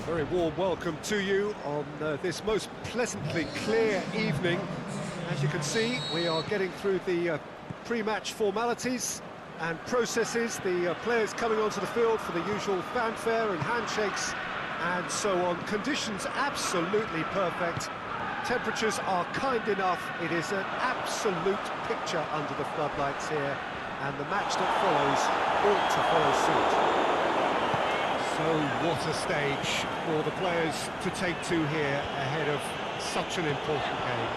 Very warm welcome to you on this most pleasantly clear evening. As you can see, we are getting through the pre-match formalities and processes, the players coming onto the field for the usual fanfare and handshakes and so on. Conditions absolutely perfect. Temperatures are kind enough. It is an absolute picture under the floodlights here, and the match that follows ought to follow suit. So what a stage for the players to take to here ahead of such an important game.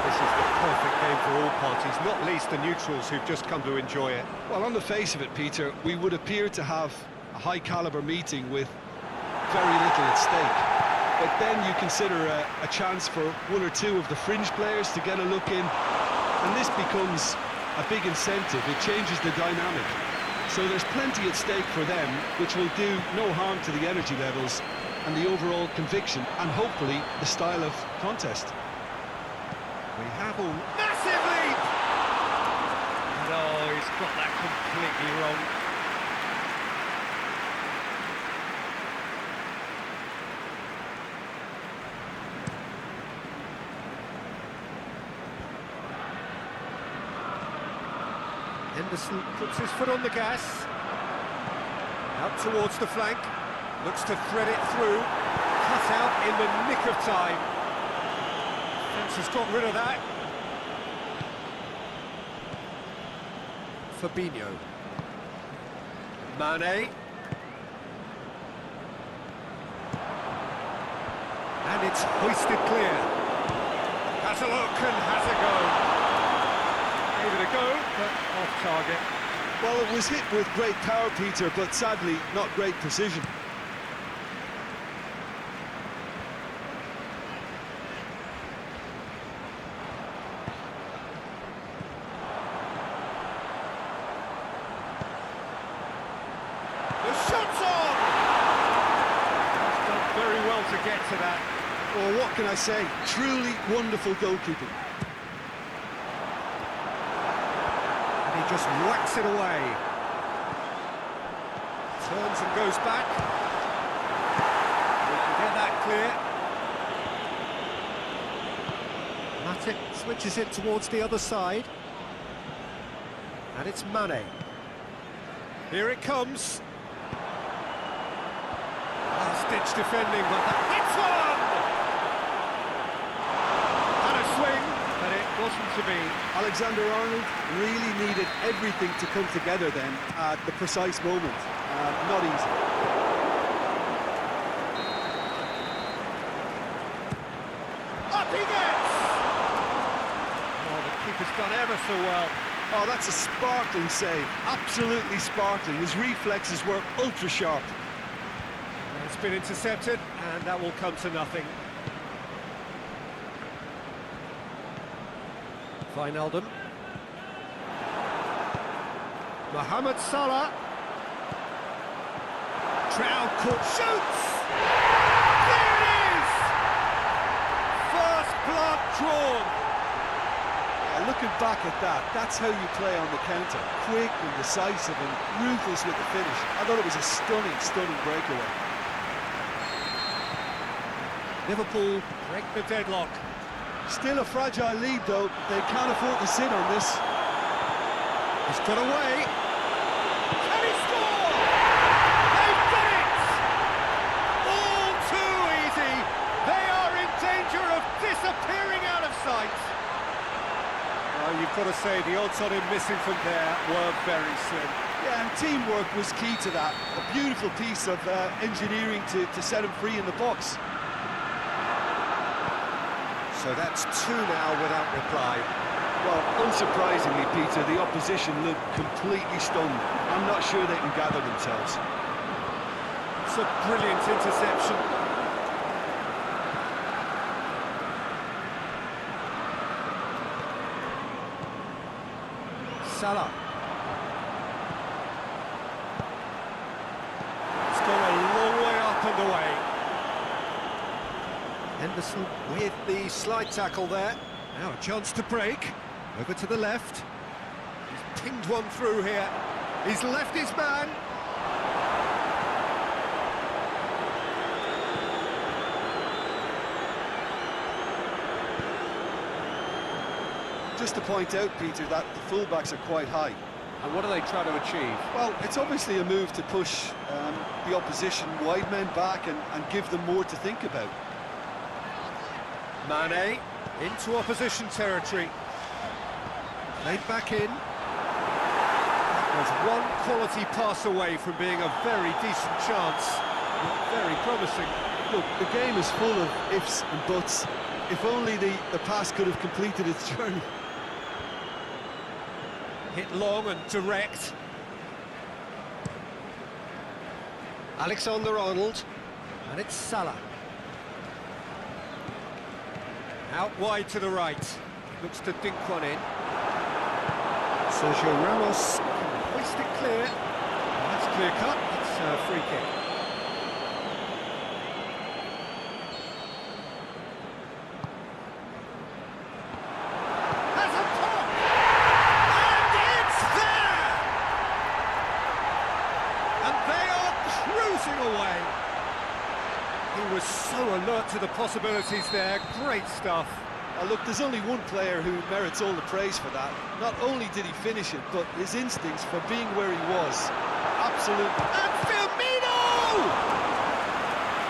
This is the perfect game for all parties, not least the neutrals who've just come to enjoy it. Well, on the face of it, Peter, we would appear to have a high-caliber meeting with very little at stake. But then you consider a chance for one or two of the fringe players to get a look in, and this becomes a big incentive. It changes the dynamic. So there's plenty at stake for them, which will do no harm to the energy levels and the overall conviction, and hopefully the style of contest. We have a massive lead! No, he's got that completely wrong. Henderson puts his foot on the gas. Out towards the flank. Looks to thread it through. Cut out in the nick of time. Defence has got rid of that. Fabinho. Mane. And it's hoisted clear. Has a look and has a go. Gave it a go, but off target. Well, it was hit with great power, Peter, but sadly not great precision. The shot's on! He's done very well to get to that. Well, what can I say? Truly wonderful goalkeeping. Just whacks it away. Turns and goes back. We can get that clear. Matic switches it towards the other side. And it's Mane. Here it comes. Last-ditch defending, but that hits one! And a swing, but it wasn't to be. Alexander-Arnold really needed everything to come together then at the precise moment. Not easy. Up he gets! Oh, the keeper's done ever so well. Oh, that's a sparkling save. Absolutely sparkling. His reflexes were ultra-sharp. It's been intercepted, and that will come to nothing. Wijnaldum. Mohamed Salah. Trout shoots! There it is! First blood drawn. Looking back at that, that's how you play on the counter. Quick and decisive and ruthless with the finish. I thought it was a stunning, stunning breakaway. Liverpool break the deadlock. Still a fragile lead, though. They can't afford to sit on this. He's got away. Can he score? They've done it! All too easy. They are in danger of disappearing out of sight. Well, you've got to say the odds on him missing from there were very slim. Yeah, and teamwork was key to that. A beautiful piece of engineering to set him free in the box. So that's two now without reply. Well, unsurprisingly, Peter, the opposition looked completely stunned. I'm not sure they can gather themselves. It's a brilliant interception. Salah. It's gone a long way up and away. Henderson with the slide tackle there. Now a chance to break. Over to the left. He's pinged one through here. He's left his man. just to point out, Peter, that the fullbacks are quite high. And what are they trying to achieve? Well, it's obviously a move to push the opposition wide men back and give them more to think about. Mane into opposition territory. Played back in. That was one quality pass away from being a very decent chance. Very promising. Look, the game is full of ifs and buts. If only the pass could have completed its journey. Hit long and direct. Alexander-Arnold. And it's Salah. Out wide to the right. Looks to dink one in. Sergio Ramos can hoist it clear. That's clear cut. It's a free kick. Has a pop! And it's there! And they are cruising away. He was so alert to the possibilities there. Great stuff. Look, there's only one player who merits all the praise for that. Not only did he finish it, but his instincts for being where he was. Absolutely. And Firmino!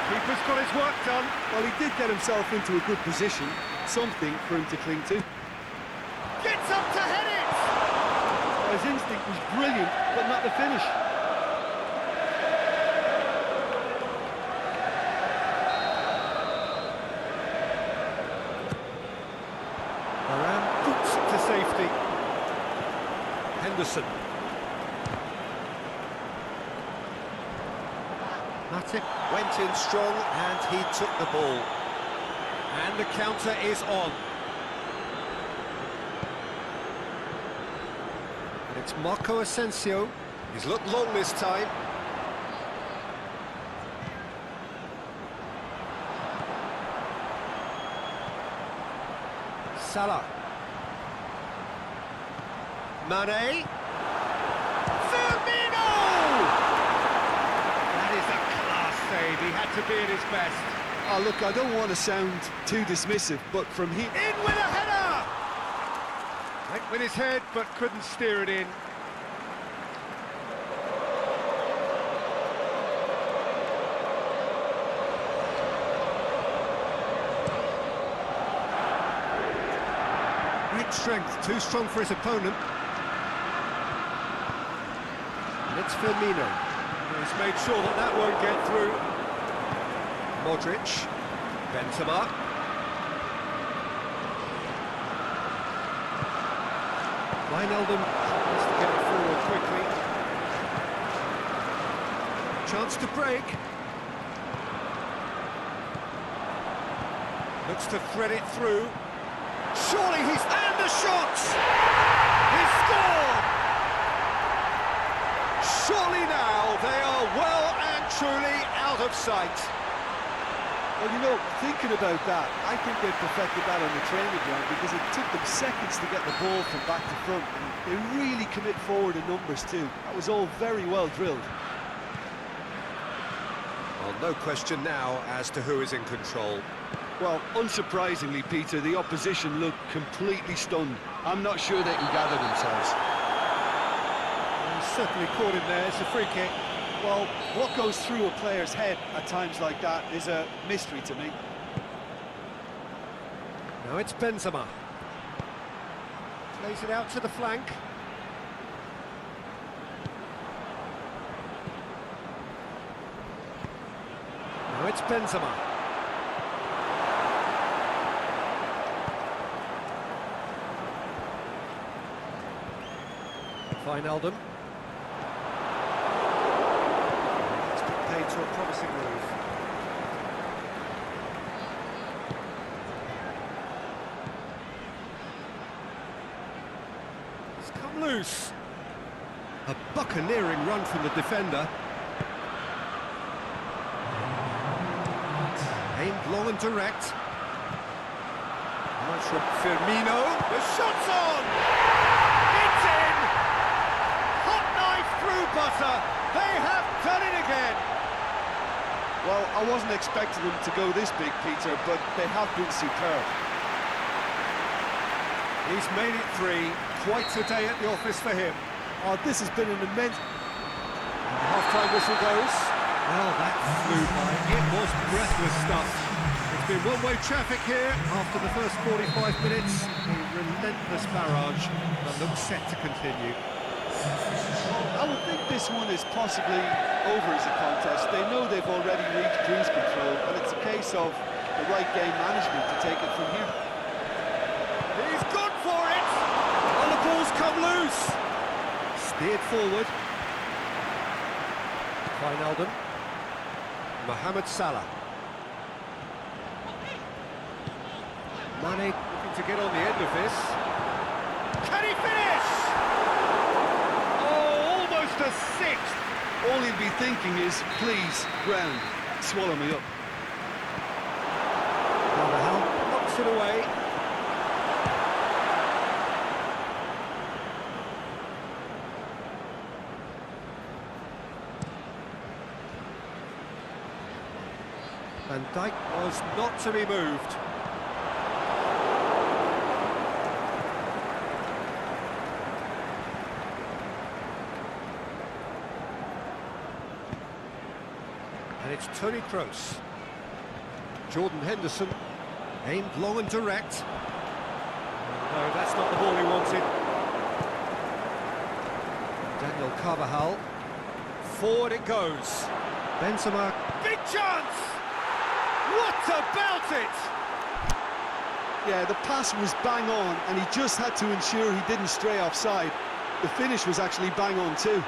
Keeper's got his work done. Well, he did get himself into a good position. Something for him to cling to. Gets up to head it! His instinct was brilliant, but not the finish. Varane boots it to safety. Henderson. Matip went in strong and he took the ball. And the counter is on. And it's Marco Asensio. He's looked long this time. Salah. Mane. Firmino! That is a class save. He had to be at his best. Oh, look, I don't want to sound too dismissive, but from here... In with a header! Went with his head, but couldn't steer it in. Great strength, too strong for his opponent. And it's Firmino. He's made sure that that won't get through. Modric. Benzema. Wijnaldum has to get it forward quickly. Chance to break. Looks to thread it through. Surely he's... And the shots! He's scored! Surely now they are well and truly out of sight. Well, you know, thinking about that, I think they perfected that on the training ground because it took them seconds to get the ball from back to front. And they really commit forward in numbers too. That was all very well drilled. Well, no question now as to who is in control. Well, unsurprisingly, Peter, the opposition looked completely stunned. I'm not sure they can gather themselves. He's certainly caught him there. It's a free kick. Well, what goes through a player's head at times like that is a mystery to me. Now it's Benzema. Plays it out to the flank. Now it's Benzema. Wijnaldum. It's been paid to a promising move. It's come loose. A buccaneering run from the defender. Aimed long and direct. Nice from Firmino. The shot's on! It's in! Hot knife through butter. They have done it again. Well, I wasn't expecting them to go this big, Peter, but they have been superb. He's made it 3. Quite a day at the office for him. Oh, this has been an immense... And the half-time whistle goes. Well, that flew by. It was breathless stuff. It's been one-way traffic here after the first 45 minutes. A relentless barrage that looks set to continue. I would think this one is possibly over as a contest. They know they've already reached cruise control, and it's a case of the right game management to take it from here. He's gone for it! And the ball's come loose! Steered forward. Wijnaldum. Mohamed Salah. Mane looking to get on the end of this. Can he finish? Oh, almost a sixth! All he'll be thinking is, please, ground, swallow me up. Carvajal knocks it away. Van Dijk was not to be moved. And it's Toni Kroos. Jordan Henderson aimed long and direct. No, that's not the ball he wanted. Daniel Carvajal. Forward it goes. Benzema. Big chance! What about it? Yeah, the pass was bang on, and he just had to ensure he didn't stray offside. The finish was actually bang on too.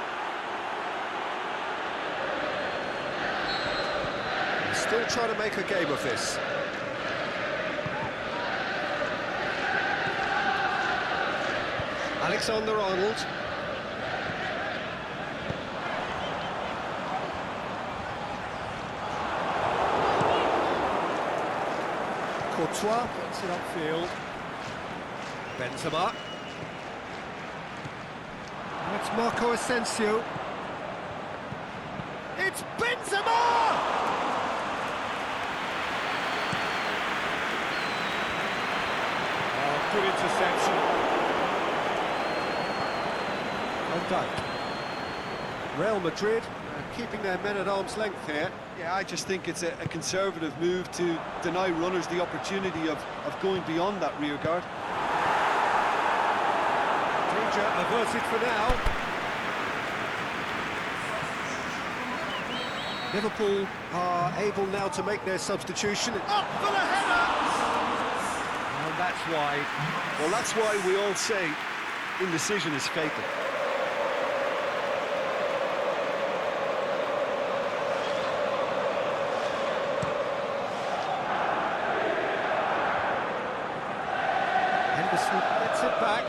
He's still trying to make a game of this. Alexander-Arnold. Courtois gets it upfield. Benzema. And it's Marco Asensio. It's Benzema! Oh, good interception. Van Dijk. Real Madrid keeping their men at arm's length here. Yeah, I just think it's a conservative move to deny runners the opportunity of going beyond that rear guard. Danger averted for now. Liverpool are able now to make their substitution. Up for the header! And that's wide. Well, that's why we all say indecision is fatal. Henderson gets it back.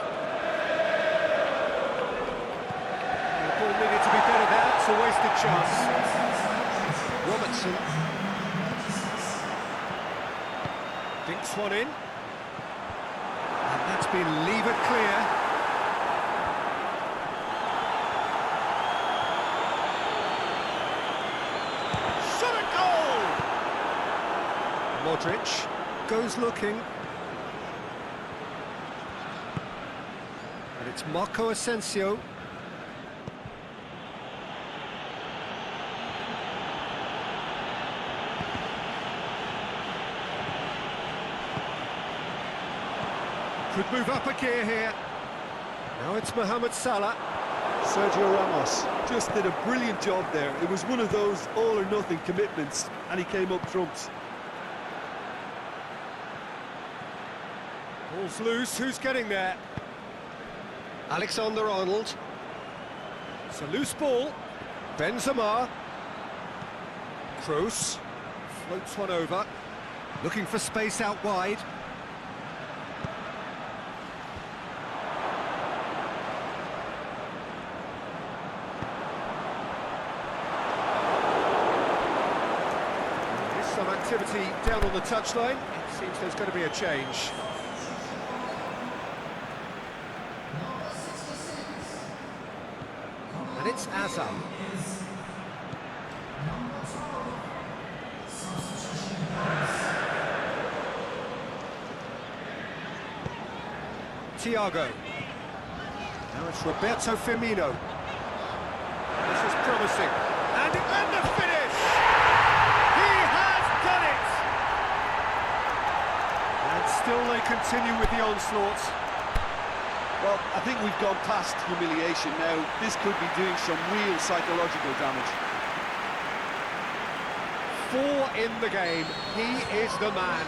The ball needed to be better there. It's a wasted chance. Robertson dinks one in. And that's been levered clear. Shot a goal! Modric goes looking. And it's Marco Asensio. Could move up a gear here. Now it's Mohamed Salah. Sergio Ramos just did a brilliant job there. It was one of those all-or-nothing commitments, and he came up trumps. Ball's loose, who's getting there? Alexander-Arnold. It's a loose ball. Benzema. Kroos floats one over. Looking for space out wide. There's some activity down on the touchline. It seems there's going to be a change. And it's Azam. Thiago. Now it's Roberto Firmino. This is promising. And the finish! He has done it! And still they continue with the onslaught. Well, I think we've gone past humiliation now. This could be doing some real psychological damage. 4 in the game. He is the man.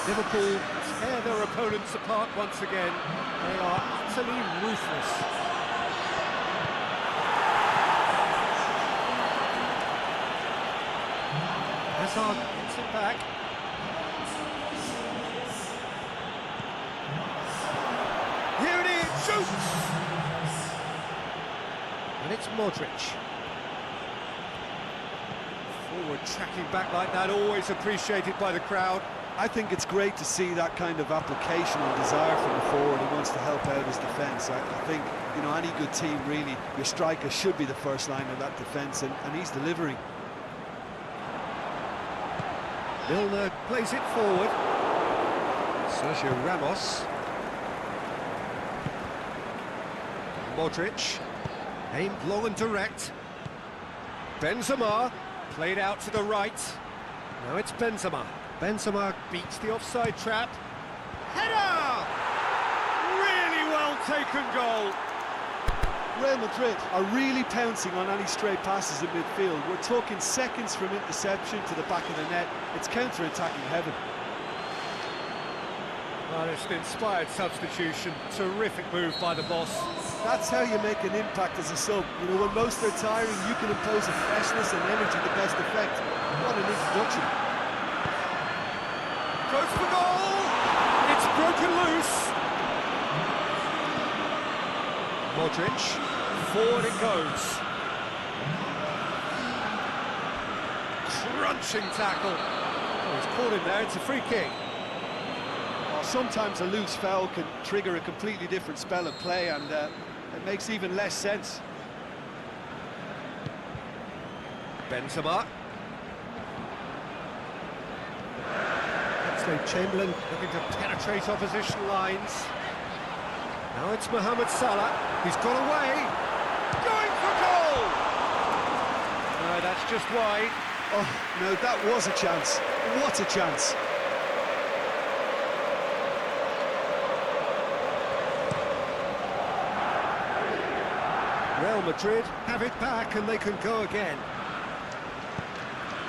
Liverpool tear their opponents apart once again. They are utterly ruthless. Hazard gets it back. Here it is, shoots! And it's Modric. Forward tracking back like that, always appreciated by the crowd. I think it's great to see that kind of application and desire from the forward who wants to help out his defence. I think, you know, any good team, really, your striker should be the first line of that defence, and he's delivering. Milner plays it forward. Sergio Ramos. Modric. Aimed long and direct. Benzema. Played out to the right. Now it's Benzema. Benzema beats the offside trap. Header! Really well taken goal. Real Madrid are really pouncing on any stray passes in midfield. We're talking seconds from interception to the back of the net. It's counter-attacking heaven. Well, it's an inspired substitution. Terrific move by the boss. That's how you make an impact as a sub. You know, when most are tiring, you can impose a freshness and energy to best effect. What an introduction. Goes for goal! It's broken loose. Modric, forward it goes. Crunching tackle. Oh, he's caught him there, it's a free kick. Sometimes a loose foul can trigger a completely different spell of play, and it makes even less sense. Benzema. Chamberlain looking to penetrate opposition lines. Now it's Mohamed Salah. He's got away. Going for goal! No, that's just wide. Oh, no, that was a chance. What a chance. Real Madrid have it back and they can go again.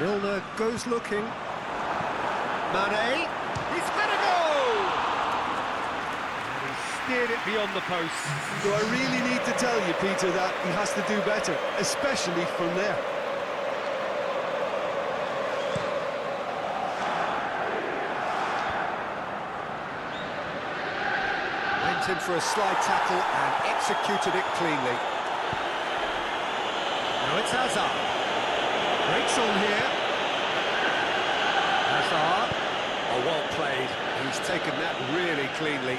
Milner goes looking. Mane, he's had a goal! And he steered it beyond the post. So I really need to tell you, Peter, that he has to do better, especially from there. Went in for a slide tackle and executed it cleanly. Now it's Hazard. Breaks on here. Hazard. Oh, well played. He's taken that really cleanly.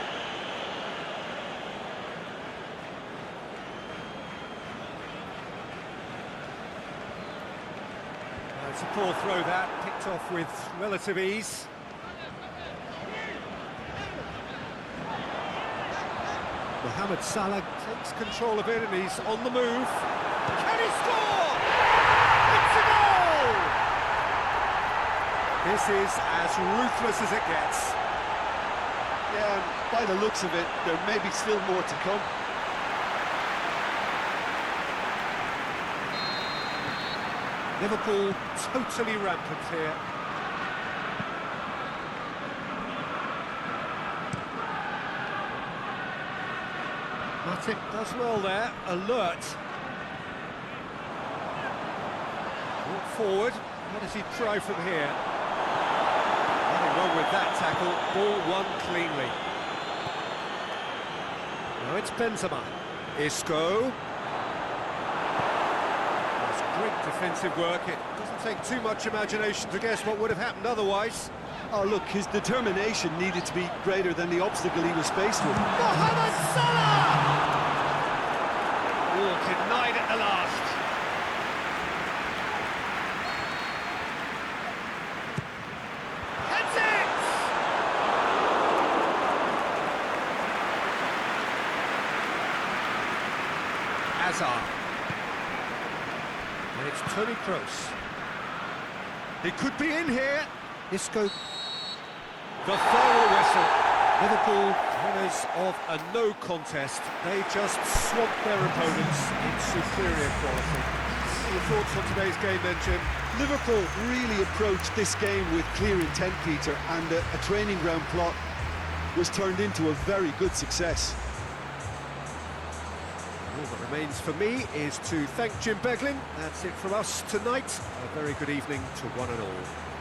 It's a poor throw that, picked off with relative ease. Mohamed Salah takes control of it and he's on the move. Can he score? It's a goal! This is as ruthless as it gets. Yeah, and by the looks of it, there may be still more to come. Liverpool totally rampant here. Matip does well there, alert. Walk forward, what does he try from here? Nothing wrong with that tackle, ball won cleanly. Now it's Benzema. Isco. That's great defensive work, it doesn't take too much imagination to guess what would have happened otherwise. Oh, look, his determination needed to be greater than the obstacle he was faced with. Mohamed Salah! Oh, denied at the last. That's it! Hazard. And it's Toni Kroos. He could be in here. Isco. The final whistle. Liverpool, winners of a no contest. They just swamped their opponents in superior quality. What are your thoughts on today's game then, Jim? Liverpool really approached this game with clear intent, Peter, and a training ground plot was turned into a very good success. All that remains for me is to thank Jim Beglin. That's it from us tonight. A very good evening to one and all.